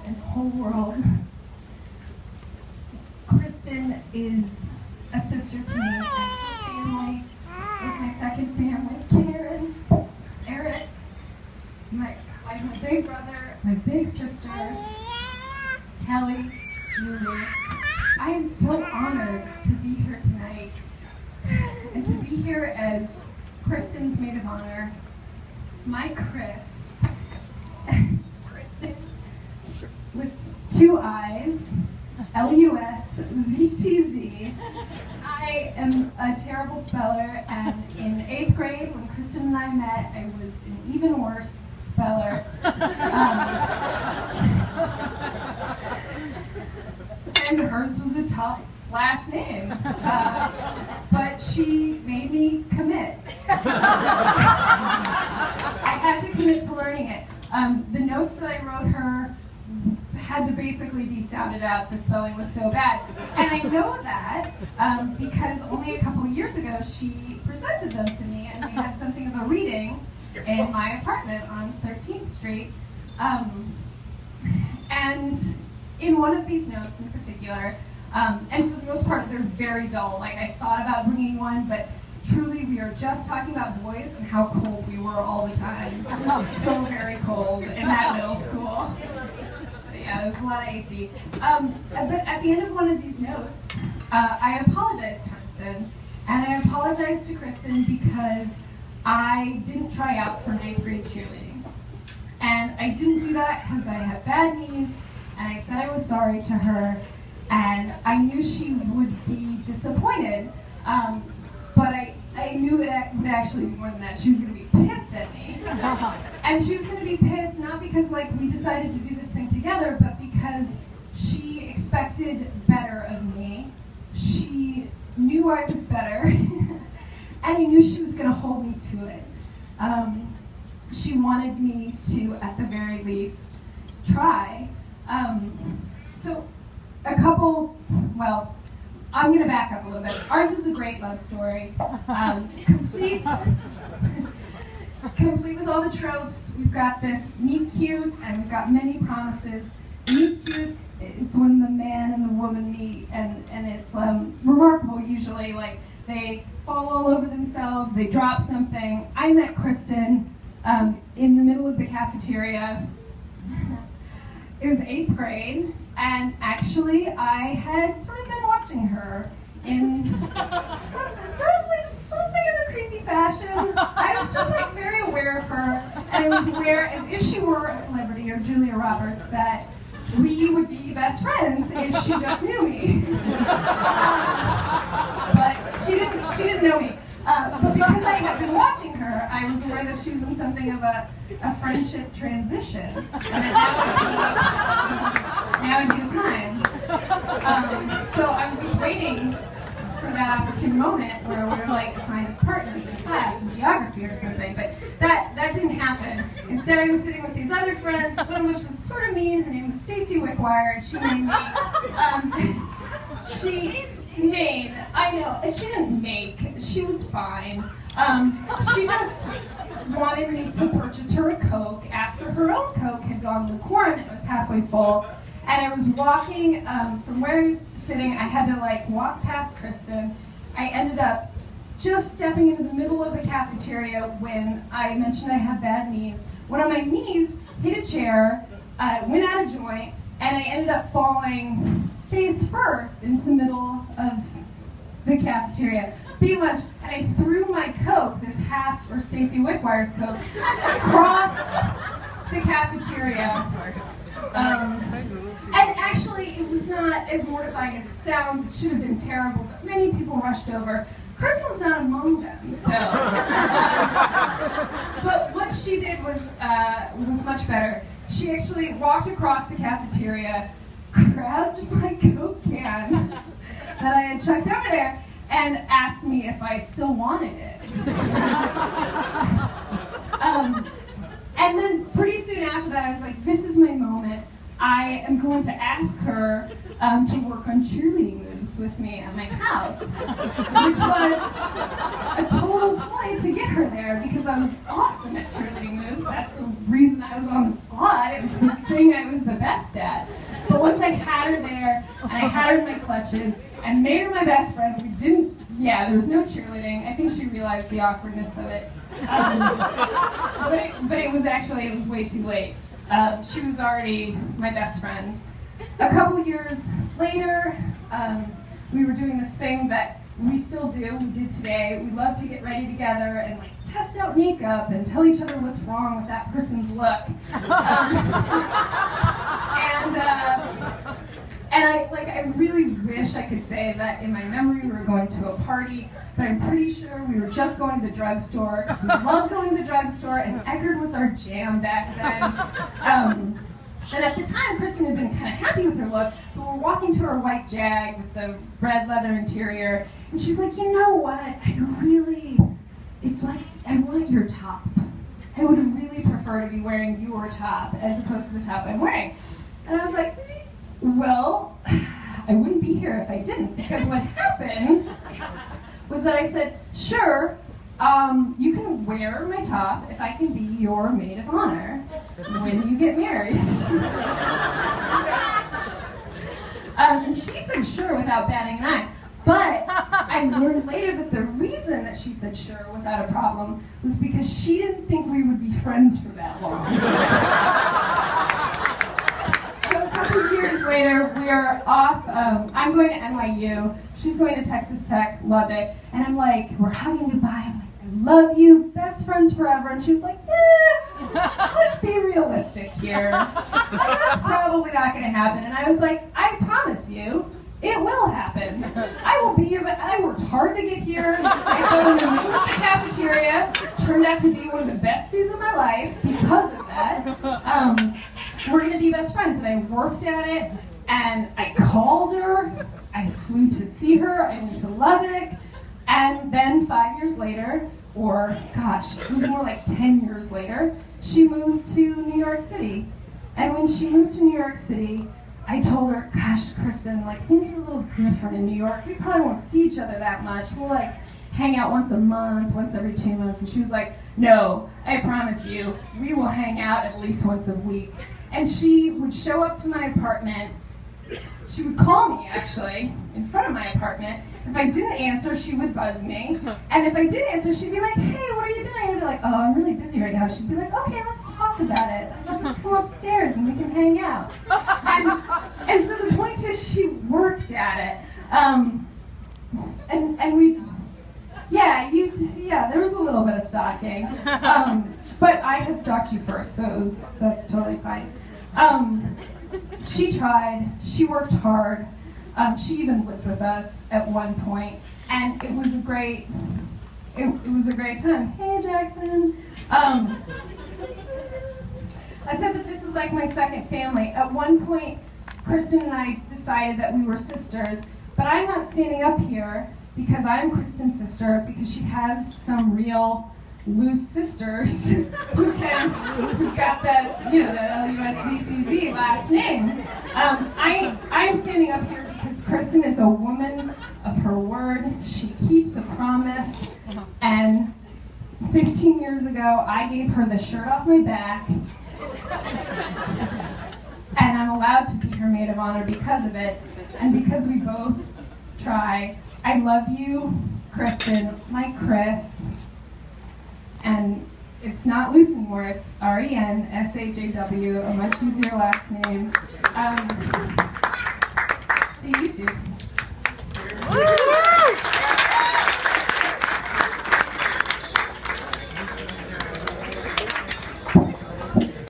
and the whole world. Kristen is a sister to me, and her family was my second family. Karen, Eric, my big brother, my big sister, Kelly, Julie. I am so honored to be here tonight, and to be here as Kristen's maid of honor, my Chris. Kristen with 2 I's, Luszcz. I am a terrible speller, and in 8th grade, when Kristen and I met, I was an even worse speller. And hers was a tough last name, but she made me commit. I had to commit to learning it. The notes that I wrote her had to basically be sounded out. The spelling was so bad. And I know that because only a couple of years ago she presented them to me, and we had something of a reading in my apartment on 13th Street. And in one of these notes in particular, and for the most part they're very dull, like I thought about bringing one, but truly we are just talking about boys and how cold we were all the time. So very cold in that middle school. Yeah, it was a lot of AC. But at the end of one of these notes, I apologized to Kristen, and I apologized to Kristen because I didn't try out for 9th grade cheerleading. And I didn't do that because I had bad knees, and I said I was sorry to her, and I knew she would be disappointed, but I knew it would actually be more than that. She was going to be pissed at me. And she was going to be pissed not because like we decided to do this thing together, but because she expected better of me. She knew I was better, and I knew she was going to hold me to it. She wanted me to, at the very least, try. So a couple, well, I'm going to back up a little bit. Ours is a great love story, complete with all the tropes. We've got this meet cute, and we've got many promises. Meet cute, it's when the man and the woman meet, and it's remarkable usually. Like, they fall all over themselves, they drop something. I met Kristen in the middle of the cafeteria. It was 8th grade, and actually I had sort of been watching her in something in a creepy fashion. I was just like very aware of her, and I was aware, as if she were a celebrity or Julia Roberts, that we would be best friends if she just knew me. But she didn't know me. But because I had been watching her, I was aware that she was in something of a friendship transition. And now would be the time. So I was just waiting for that opportune moment where we were like assigned as partners in class in geography or something. But that didn't happen. Instead, I was sitting with these other friends, one of which was sort of mean. Her name was Stacy Wickwire, and she made me. I know. She didn't make. She was fine. She just wanted me to purchase her a Coke after her own Coke had gone lukewarm and it was halfway full. And I was walking from where I was sitting. I had to like walk past Kristen. I ended up just stepping into the middle of the cafeteria when I mentioned I had bad knees. One of my knees hit a chair, went out of joint, and I ended up falling face first into the middle of the cafeteria. Big lunch, and I threw my Coke, this half for Stacy Wickwire's Coke, across the cafeteria. And actually, it was not as mortifying as it sounds. It should have been terrible, but many people rushed over. Kristen was not among them. No. But what she did was much better. She actually walked across the cafeteria, grabbed my Coke can that I had chucked over there, and asked me if I still wanted it. And then pretty soon after that, I was like, this is my moment. I am going to ask her to work on cheerleading moves with me at my house, which was a total ploy to get her there because I was awesome at cheerleading moves. That's the reason I was on the spot. It was the thing I was the best at. once I had her there, and I had her in my clutches, and made her my best friend, there was no cheerleading. I think she realized the awkwardness of it. But it was way too late. She was already my best friend. A couple years later, we were doing this thing that we still do, we did today. We love to get ready together and like test out makeup and tell each other what's wrong with that person's look. And I really wish I could say that in my memory we were going to a party, but I'm pretty sure we were just going to the drugstore, because we loved going to the drugstore, and Eckerd was our jam back then. And at the time, Kristen had been kind of happy with her look, but we're walking to her white Jag with the red leather interior, and she's like, you know what, I want your top. I would really prefer to be wearing your top as opposed to the top I'm wearing. And I was like, well, I wouldn't be here if I didn't, because what happened was that I said, sure, you can wear my top if I can be your maid of honor when you get married. And she said sure without batting an eye. But I learned later that the reason that she said sure without a problem was because she didn't think we would be friends for that long. So a couple of years later, we're off. I'm going to NYU. She's going to Texas Tech, Lubbock. And I'm like, we're hugging goodbye. I'm like, I love you, best friends forever. And she was like, let's be realistic here. That's probably not going to happen. And I was like, I promise you, it will happen. I worked hard to get here. I go in the middle of the cafeteria. Turned out to be one of the best days of my life because of that. We're going to be best friends. And I worked at it, and I called her. I flew to see her. I went to Lubbock. And then 5 years later, or gosh, it was more like 10 years later, she moved to New York City. And when she moved to New York City, I told her, gosh, Kristen, like things are a little different in New York. We probably won't see each other that much. We'll like hang out once a month, once every 2 months. And she was like, no, I promise you, we will hang out at least once a week. And she would show up to my apartment. She would call me, actually, in front of my apartment. If I didn't answer, she would buzz me. And if I did answer, she'd be like, hey, what are you doing? I'd be like, oh, I'm really busy right now. She'd be like, okay, let's talk about it. I'll just come upstairs and we can hang out. And so the point is, she worked at it. There was a little bit of stalking. But I had stalked you first, so that's totally fine. She tried, she worked hard, she even lived with us at one point, and it was a great time. Hey Jackson! I said that this is like my second family. At one point, Kristen and I decided that we were sisters, but I'm not standing up here because I'm Kristen's sister, because she has some real loose sisters who've got that, the LUSDCZ last name. I'm standing up here because Kristen is a woman of her word. She keeps a promise. And 15 years ago, I gave her the shirt off my back. And I'm allowed to be her maid of honor because of it. And because we both try. I love you, Kristen, my Chris. And it's not loose anymore, it's RENSHAW, a much easier last name. See you too.